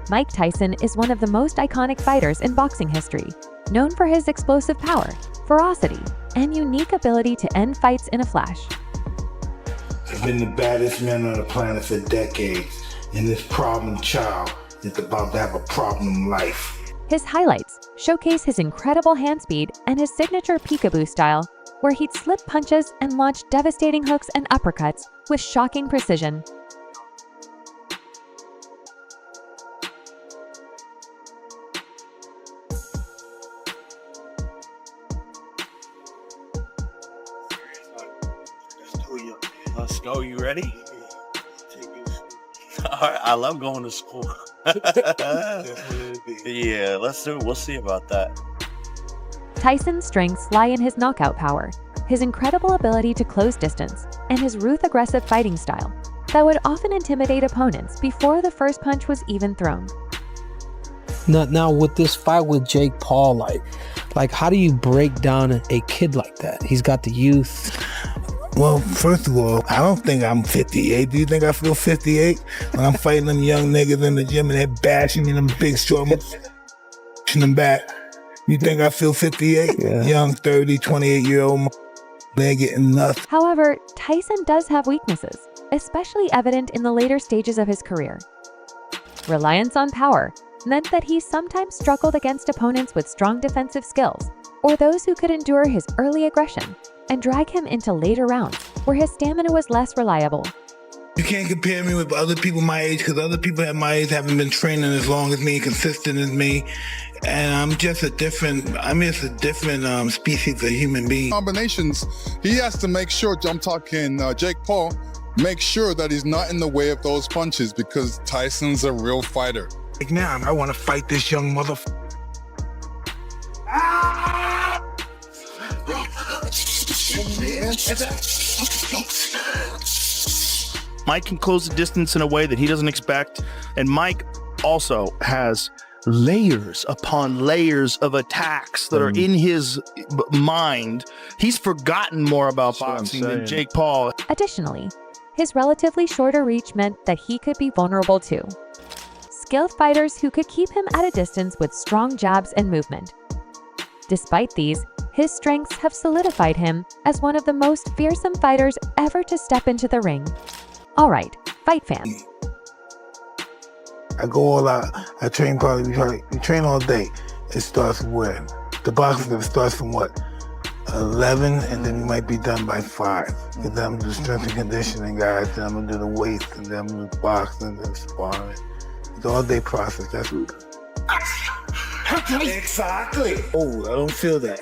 Mike Tyson is one of the most iconic fighters in boxing history, known for his explosive power, ferocity, and unique ability to end fights in a flash. I've been the baddest man on the planet for decades, and this problem child is about to have a problem life. His highlights showcase his incredible hand speed and his signature peekaboo style, where he'd slip punches and launch devastating hooks and uppercuts with shocking precision. Let's go. You ready? All right, I love going to school. Yeah, let's do it. We'll see about that. Tyson's strengths lie in his knockout power, his incredible ability to close distance, and his aggressive fighting style that would often intimidate opponents before the first punch was even thrown. Now with this fight with Jake Paul, like how do you break down a kid like that? He's got the youth. Well, first of all, I don't think I'm 58. Do you think I feel 58? When I'm fighting them young niggas in the gym and they're bashing me, them big strong, pushing them back. You think I feel 58? Yeah. Young 30, 28-year-old, they're getting nuts. However, Tyson does have weaknesses, especially evident in the later stages of his career. Reliance on power meant that he sometimes struggled against opponents with strong defensive skills, or those who could endure his early aggression and drag him into later rounds where his stamina was less reliable. You can't compare me with other people my age, because other people at my age haven't been training as long as me, consistent as me, and I'm just a different species of human being. Combinations, he has to make sure, I'm talking Jake Paul, make sure that he's not in the way of those punches, because Tyson's a real fighter. Like now, I want to fight this young motherfucker. Mike can close the distance in a way that he doesn't expect, and Mike also has layers upon layers of attacks that are in his mind. He's forgotten more about boxing than Jake Paul. Additionally, his relatively shorter reach meant that he could be vulnerable to skilled fighters who could keep him at a distance with strong jabs and movement. Despite these, his strengths have solidified him as one of the most fearsome fighters ever to step into the ring. All right, fight fans. I go all out. I train we train all day. It starts from when? The boxing starts from what? 11, and then you might be done by 5. And then I'm gonna do strength and conditioning, guys. Then I'm gonna do the weights, and then I'm gonna do boxing and sparring. It's an all-day process. That's what. Exactly. Oh, I don't feel that.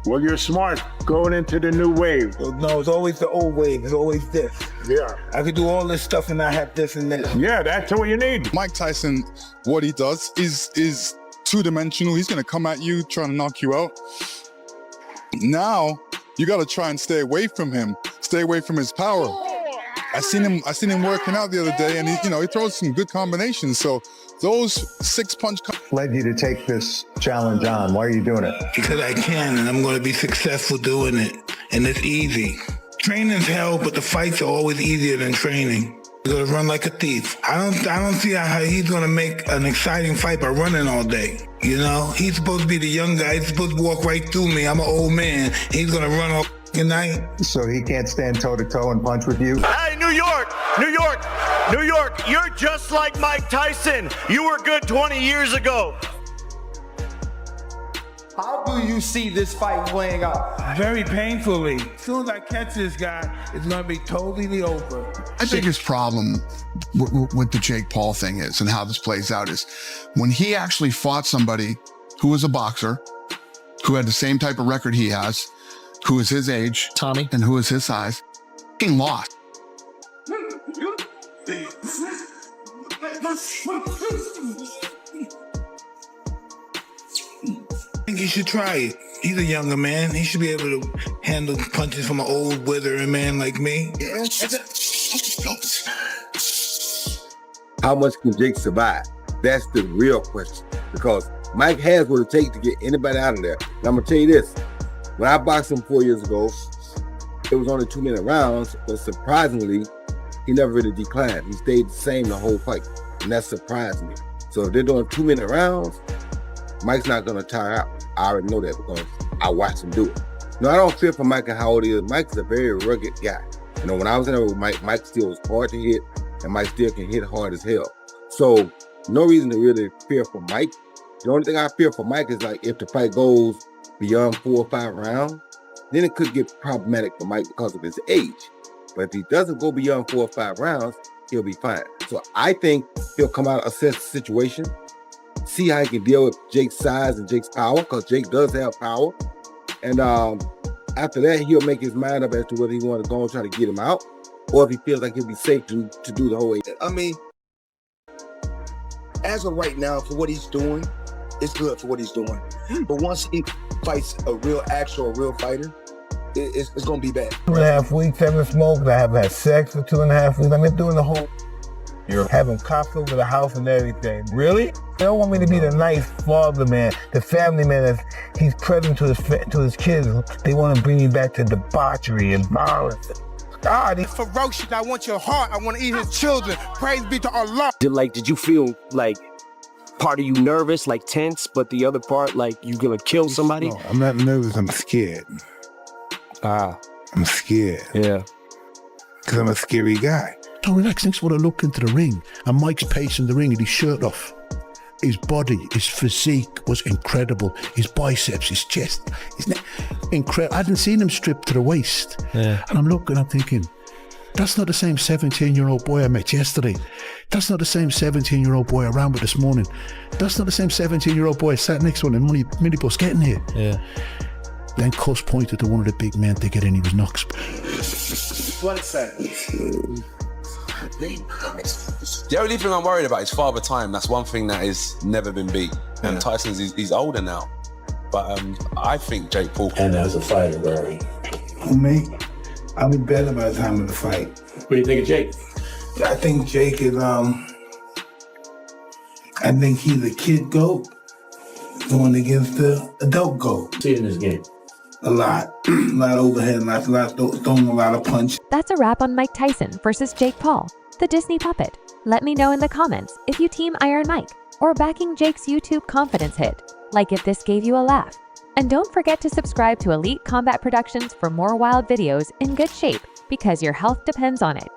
Well, you're smart going into the new wave. No, it's always the old wave. It's always this. Yeah. I could do all this stuff and not have this and this. Yeah, that's what you need. Mike Tyson, what he does is two-dimensional. He's gonna come at you, trying to knock you out. Now, you gotta try and stay away from him. Stay away from his power. I seen him working out the other day, and he throws some good combinations. So those 6-punch led you to take this challenge on? Why are you doing it? Because I can, and I'm going to be successful doing it. And it's easy. Training's hell, but the fights are always easier than training. He's going to run like a thief. I don't see how he's going to make an exciting fight by running all day. You know, he's supposed to be the young guy. He's supposed to walk right through me. I'm an old man. He's going to run all night. So he can't stand toe-to-toe and punch with you? Hey, New York, you're just like Mike Tyson. You were good 20 years ago. How do you see this fight playing out? Very painfully. As soon as I catch this guy, it's going to be totally over. I think his problem with the Jake Paul thing is, and how this plays out, is when he actually fought somebody who was a boxer, who had the same type of record he has, who is his age, Tommy, and who is his size, he lost. I think he should try it. He's a younger man. He should be able to handle punches from an old, withering man like me. How much can Jake survive? That's the real question. Because Mike has what it takes to get anybody out of there. And I'm going to tell you this. When I boxed him 4 years ago, it was only 2 minute rounds, but surprisingly, he never really declined. He stayed the same the whole fight, and that surprised me. So if they're doing 2 minute rounds, Mike's not gonna tire out. I already know that because I watched him do it. No, I don't fear for Mike and how old he is. Mike's a very rugged guy. You know, when I was in there with Mike, Mike still was hard to hit, and Mike still can hit hard as hell. So no reason to really fear for Mike. The only thing I fear for Mike is like if the fight goes beyond 4 or 5 rounds, then it could get problematic for Mike because of his age. But if he doesn't go beyond 4 or 5 rounds, he'll be fine. So I think he'll come out, assess the situation, see how he can deal with Jake's size and Jake's power, because Jake does have power. And after that, he'll make his mind up as to whether he wants to go and try to get him out, or if he feels like he'll be safe to do the whole way. I mean, as of right now, for what he's doing, it's good for what he's doing. But once he fights a real fighter, it's going to be bad. 2.5 weeks having smoked. I haven't had sex for 2.5 weeks. I've been doing the whole. You're having cops over the house and everything. Really? They don't want me to be the nice father man, the family man that he's present to his kids. They want to bring me back to debauchery and violence. God, he's ferocious. I want your heart. I want to eat his children. Praise be to Allah. Did you feel like part of you nervous, like tense, but the other part like you gonna kill somebody? No, I'm not nervous. I'm scared. I'm scared. Yeah. Because I'm a scary guy. Don't relax. Next, what I look into the ring, and Mike's pacing the ring with his shirt off. His body, his physique was incredible. His biceps, his chest, his neck, incredible. I hadn't seen him stripped to the waist. Yeah. And I'm looking, I'm thinking, that's not the same 17-year-old boy I met yesterday. That's not the same 17-year-old boy I ran with this morning. That's not the same 17-year-old boy I sat next to on the minibus getting here. Yeah. Then Cuss pointed to one of the big men to get in. He was Knox. What is that? The only thing I'm worried about is Father Time. That's one thing that has never been beat. And Tyson's, he's older now. But I think Jake Paul. And as a fighter, Barry. Who, me? I'll be better by the time of the fight. What do you think of Jake? I think Jake is, I think he's a kid GOAT going against the adult GOAT. See it in this game. A lot. A lot of overhead, throwing a lot of punch. That's a wrap on Mike Tyson versus Jake Paul, the Disney puppet. Let me know in the comments if you team Iron Mike or backing Jake's YouTube confidence hit, like if this gave you a laugh. And don't forget to subscribe to Elite Combat Productions for more wild videos in good shape, because your health depends on it.